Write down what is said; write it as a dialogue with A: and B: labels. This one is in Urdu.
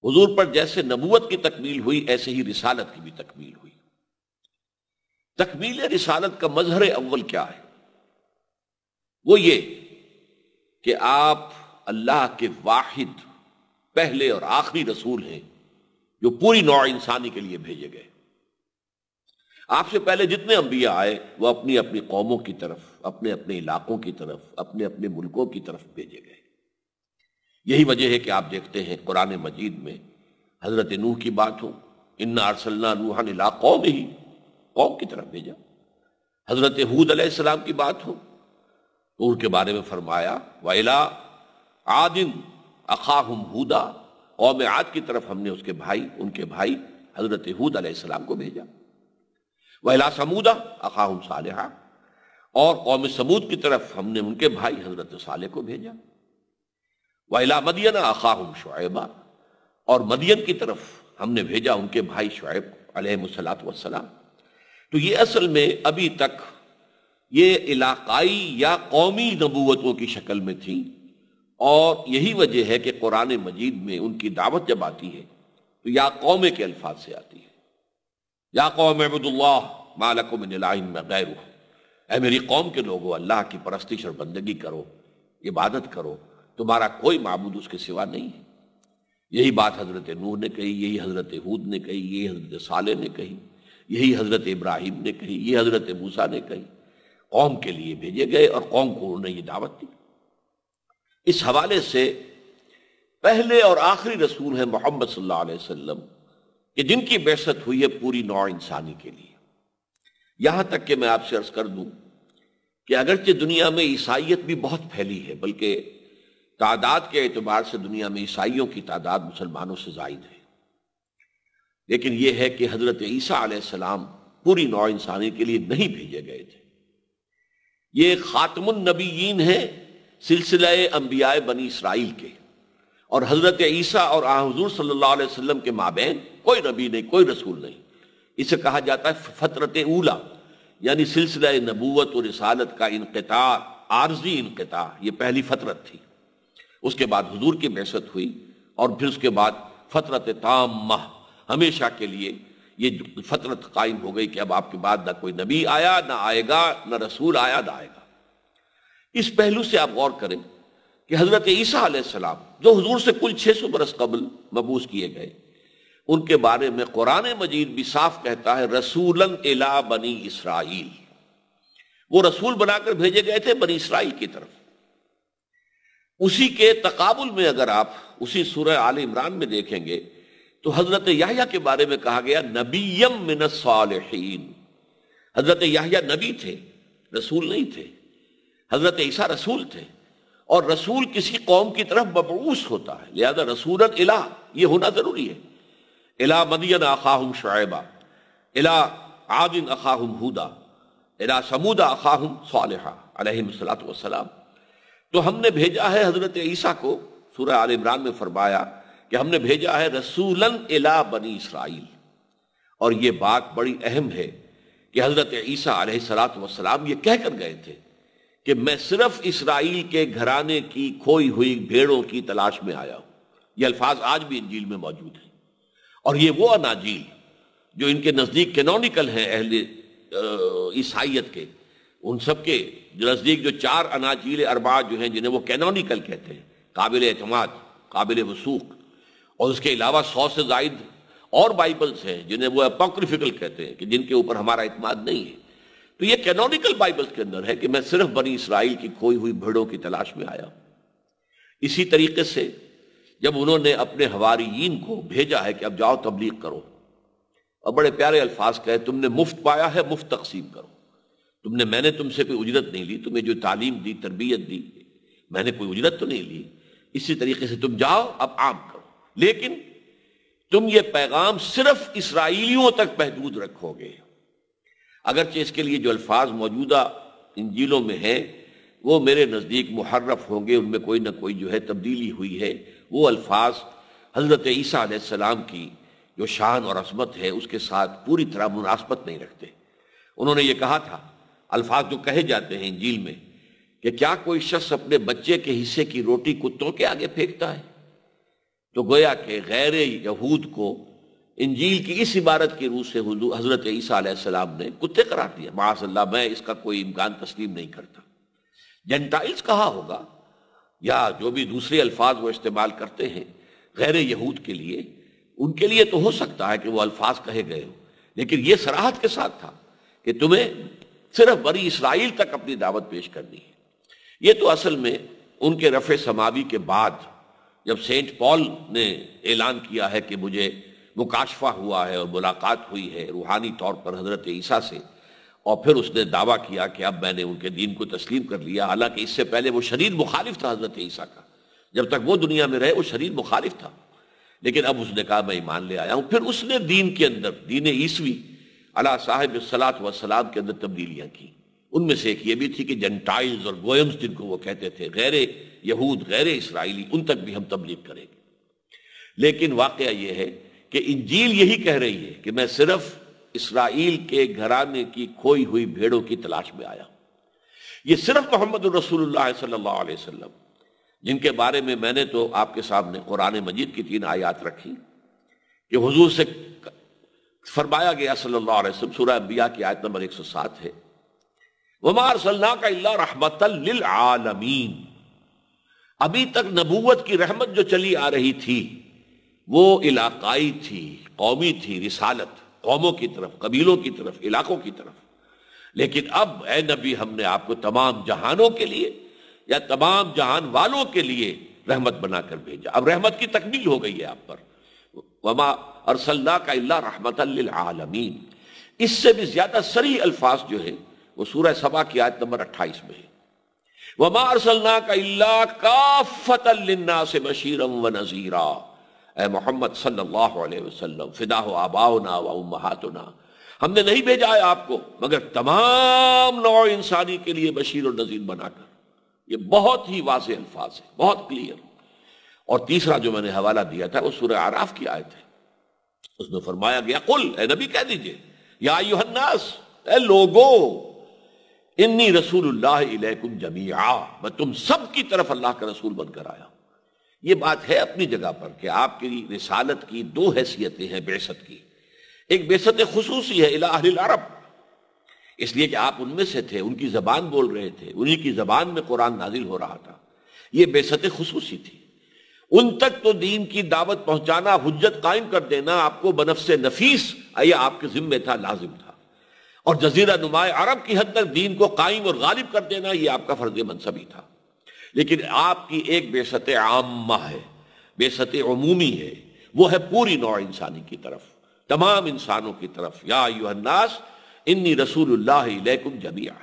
A: حضور پر جیسے نبوت کی تکمیل ہوئی ایسے ہی رسالت کی بھی تکمیل ہوئی۔ تکمیل رسالت کا مظہر اول کیا ہے؟ وہ یہ کہ آپ اللہ کے واحد پہلے اور آخری رسول ہیں جو پوری نوع انسانی کے لیے بھیجے گئے۔ آپ سے پہلے جتنے انبیاء آئے وہ اپنی اپنی قوموں کی طرف، اپنے اپنے علاقوں کی طرف، اپنے اپنے ملکوں کی طرف بھیجے گئے۔ یہی وجہ ہے کہ آپ دیکھتے ہیں قرآن مجید میں حضرت نوح کی بات ہو، انا ارسلنا نوحا الی قومہ، قوم کی طرف بھیجا۔ حضرت ہود علیہ السلام کی بات ہو تو ان کے بارے میں فرمایا وَإِلَىٰ عَادٍ أَخَاهُمْ هُودًا، قوم عاد کی طرف ہم نے ان کے بھائی حضرت ہود علیہ السلام کو بھیجا۔ وَإِلَىٰ ثَمُودَ أَخَاهُمْ صَالِحًا، اور قوم سمود کی طرف ہم نے ان کے بھائی حضرت صالح کو بھیجا۔ وَإِلَىٰ مَدْيَنَ أَخَاهُمْ شُعَيْبًا، اور مدین کی طرف ہم نے بھیجا ان کے بھائی شعیب علیہ السلام۔ تو یہ اصل میں ابھی تک یہ علاقائی یا قومی نبوتوں کی شکل میں تھی، اور یہی وجہ ہے کہ قرآن مجید میں ان کی دعوت جب آتی ہے تو یا قوم کے الفاظ سے آتی ہے، یا قوم اعبدوا اللہ ما لکم من الہ غیرہ، اے میری قوم کے لوگوں اللہ کی پرستش اور بندگی کرو، عبادت کرو، تمہارا کوئی معبود اس کے سوا نہیں ہے۔ یہی بات حضرت نوح نے کہی، یہی حضرت ہود نے کہی، یہی حضرت صالح نے کہی، یہی حضرت ابراہیم نے کہی، یہ حضرت موسیٰ نے کہی۔ قوم کے لیے بھیجے گئے اور قوم کو انہوں نے یہ دعوت دی۔ اس حوالے سے پہلے اور آخری رسول ہیں محمد صلی اللہ علیہ وسلم کہ جن کی بعثت ہوئی ہے پوری نوع انسانی کے لیے۔ یہاں تک کہ میں آپ سے عرض کر دوں کہ اگرچہ دنیا میں عیسائیت بھی بہت پھیلی ہے، بلکہ تعداد کے اعتبار سے دنیا میں عیسائیوں کی تعداد مسلمانوں سے زائد ہے، لیکن یہ ہے کہ حضرت عیسیٰ علیہ السلام پوری نوع انسانی کے لیے نہیں بھیجے گئے تھے۔ یہ خاتم النبیین ہیں سلسلہ انبیاء بنی اسرائیل کے، اور حضرت عیسیٰ اور حضور صلی اللہ علیہ وسلم کے مابین کوئی نبی نہیں، کوئی رسول نہیں۔ اسے کہا جاتا ہے فترت اولا، یعنی سلسلہ نبوت اور رسالت کا انقطاع، عارضی انقطاع، یہ پہلی فترت تھی۔ اس کے بعد حضور کی بعثت ہوئی، اور پھر اس کے بعد فترت تامہ، ہمیشہ کے لیے یہ فترت قائم ہو گئی کہ اب آپ کے بعد نہ کوئی نبی آیا، نہ آئے گا، نہ رسول آیا، نہ آئے گا۔ اس پہلو سے آپ غور کریں کہ حضرت عیسیٰ علیہ السلام جو حضور سے کل 600 برس قبل مبعوث کیے گئے، ان کے بارے میں قرآن مجید بھی صاف کہتا ہے رسولاً الی بنی اسرائیل، وہ رسول بنا کر بھیجے گئے تھے بنی اسرائیل کی طرف۔ اسی کے تقابل میں اگر آپ اسی سورہ آل عمران میں دیکھیں گے تو حضرت یحییٰ کے بارے میں کہا گیا نبیم من الصالحین، حضرت یحییٰ نبی تھے، رسول نہیں تھے۔ حضرت عیسیٰ رسول تھے، اور رسول کسی قوم کی طرف مبعوث ہوتا ہے، لہذا رسولا الہ یہ ہونا ضروری ہے۔ الى مدین اخاہم شعیبا، الى عاد اخاہم ہودا، الى ثمود اخاہم صالحا علیہم السلام۔ تو ہم نے بھیجا ہے حضرت عیسیٰ کو، سورہ آل عمران میں فرمایا کہ ہم نے بھیجا ہے رسولاً الی بنی اسرائیل، اور یہ بات بڑی اہم ہے کہ حضرت عیسیٰ علیہ السلام یہ کہہ کر گئے تھے کہ میں صرف اسرائیل کے گھرانے کی کھوئی ہوئی بھیڑوں کی تلاش میں آیا ہوں۔ یہ الفاظ آج بھی انجیل میں موجود ہیں، اور یہ وہ اناجیل جو ان کے نزدیک کینونیکل ہیں اہل عیسائیت کے، ان سب کے نزدیک جو 4 اناجیل اربعہ جو ہیں جنہیں وہ کینونیکل کہتے ہیں، قابل اعتماد، قابل وثوق، اور اس کے علاوہ 100 سے زائد اور بائبلز ہیں جنہیں وہ اپوکریفیکل کہتے ہیں کہ جن کے اوپر ہمارا اعتماد نہیں ہے۔ تو یہ کینونیکل بائبلز کے اندر ہے کہ میں صرف بنی اسرائیل کی کھوئی ہوئی بھیڑوں کی تلاش میں آیا ہوں۔ اسی طریقے سے جب انہوں نے اپنے حواریین کو بھیجا ہے کہ اب جاؤ تبلیغ کرو، اور بڑے پیارے الفاظ کہے تم نے مفت پایا ہے مفت تقسیم کرو، میں نے تم سے کوئی اجرت نہیں لی، تمہیں جو تعلیم دی، تربیت دی، میں نے کوئی اجرت تو نہیں لی، اسی طریقے سے تم جاؤ اب عام کرو، لیکن تم یہ پیغام صرف اسرائیلیوں تک محدود رکھو گے۔ اگرچہ اس کے لیے جو الفاظ موجودہ انجیلوں میں ہیں وہ میرے نزدیک محرف ہوں گے، ان میں کوئی نہ کوئی جو ہے تبدیلی ہوئی ہے، وہ الفاظ حضرت عیسیٰ علیہ السلام کی جو شان اور عظمت ہے اس کے ساتھ پوری طرح مناسبت نہیں رکھتے۔ انہوں نے یہ کہا تھا، الفاظ جو کہے جاتے ہیں انجیل میں، کہ کیا کوئی شخص اپنے بچے کے حصے کی روٹی کتوں کے آگے پھینکتا ہے؟ تو گویا کہ غیر یہود کو انجیل کی اس عبارت کی روح سے حضرت عیسیٰ علیہ السلام نے کتے قرار دیا. معاذ اللہ، میں اس کا کوئی امکان تسلیم نہیں کرتا. جنٹائلز کہا ہوگا یا جو بھی دوسرے الفاظ وہ استعمال کرتے ہیں غیر یہود کے لیے، ان کے لیے تو ہو سکتا ہے کہ وہ الفاظ کہے گئے ہوں، لیکن یہ صراحت کے ساتھ تھا کہ تمہیں صرف بنی اسرائیل تک اپنی دعوت پیش کرنی ہے. یہ تو اصل میں ان کے رفع سماوی کے بعد جب سینٹ پال نے اعلان کیا ہے کہ مجھے مکاشفہ ہوا ہے اور ملاقات ہوئی ہے روحانی طور پر حضرت عیسیٰ سے، اور پھر اس نے دعویٰ کیا کہ اب میں نے ان کے دین کو تسلیم کر لیا، حالانکہ اس سے پہلے وہ شدید مخالف تھا حضرت عیسیٰ کا. جب تک وہ دنیا میں رہے وہ شدید مخالف تھا، لیکن اب اس نے کہا میں ایمان لے آیا ہوں. پھر اس نے دین کے اندر، دین عیسوی علی صاحب الصلاۃ والسلام کے اندر تبدیلیاں کی. ان میں سے ایک یہ بھی تھی کہ جنٹائلز اور گوئمز جن کو وہ کہتے تھے، غیر یہود، غیر اسرائیلی، ان تک بھی ہم تبلیغ کریں گے. لیکن واقعہ یہ ہے کہ انجیل یہی کہہ رہی ہے کہ میں صرف اسرائیل کے گھرانے کی کھوئی ہوئی بھیڑوں کی تلاش میں آیا. یہ صرف محمد الرسول اللہ صلی اللہ علیہ وسلم، جن کے بارے میں میں نے تو آپ کے سامنے قرآن مجید کی 3 آیات رکھی کہ حضور سے فرمایا گیا صلی اللہ علیہ وسلم، سورہ انبیاء کی آیت نمبر 107 ہے، وَمَا أَرْسَلْنَاكَ إِلَّا رَحْمَةً لِّلْعَالَمِينَ. ابھی تک نبوت کی رحمت جو چلی آ رہی تھی وہ علاقائی تھی، قومی تھی، رسالت قوموں کی طرف، قبیلوں کی طرف، علاقوں کی طرف. لیکن اب اے نبی ہم نے آپ کو تمام جہانوں کے لیے یا تمام جہان والوں کے لیے رحمت بنا کر بھیجا. اب رحمت کی تکمیل ہو گئی ہے آپ پر. وما ارسلناک الا رحمۃ للعالمین. اس سے بھی زیادہ صریح الفاظ جو ہے وہ سورہ سبا کی آیت نمبر 28 میں ہے، وما ارسلناک الا کافۃ للناس بشیرا ونذیرا. اے محمد صلی اللہ علیہ وسلم، فداہ آباؤنا و امہاتنا، ہم نے نہیں بھیجا ہے آپ کو مگر تمام نوع انسانی کے لیے بشیر اور نذیر بنا کر. یہ بہت ہی واضح الفاظ ہے، بہت کلیئر. اور تیسرا جو میں نے حوالہ دیا تھا وہ سورہ اعراف کی آیت ہے، اس میں فرمایا گیا قل، اے نبی کہہ دیجئے، یا ایھا الناس، اے لوگو، انی رسول اللہ الیکم جمیعا، میں تم سب کی طرف اللہ کا رسول بن کر آیا. یہ بات ہے اپنی جگہ پر کہ آپ کی رسالت کی 2 حیثیتیں ہیں بعثت کی. ایک بعثت خصوصی ہے الی اہل العرب، اس لیے کہ آپ ان میں سے تھے، ان کی زبان بول رہے تھے، انہی کی زبان میں قرآن نازل ہو رہا تھا. یہ بعثت خصوصی تھی. ان تک تو دین کی دعوت پہنچانا، حجت قائم کر دینا آپ کو بنفس نفیس یہ آپ کے ذمہ تھا، لازم تھا. اور جزیرہ نما عرب کی حد تک دین کو قائم اور غالب کر دینا یہ آپ کا فرض منصبی تھا. لیکن آپ کی ایک بعثت عامہ ہے، بعثت عمومی ہے، وہ ہے پوری نوع انسانی کی طرف، تمام انسانوں کی طرف. یا ایھا الناس انی رسول اللہ الیکم جمیعا.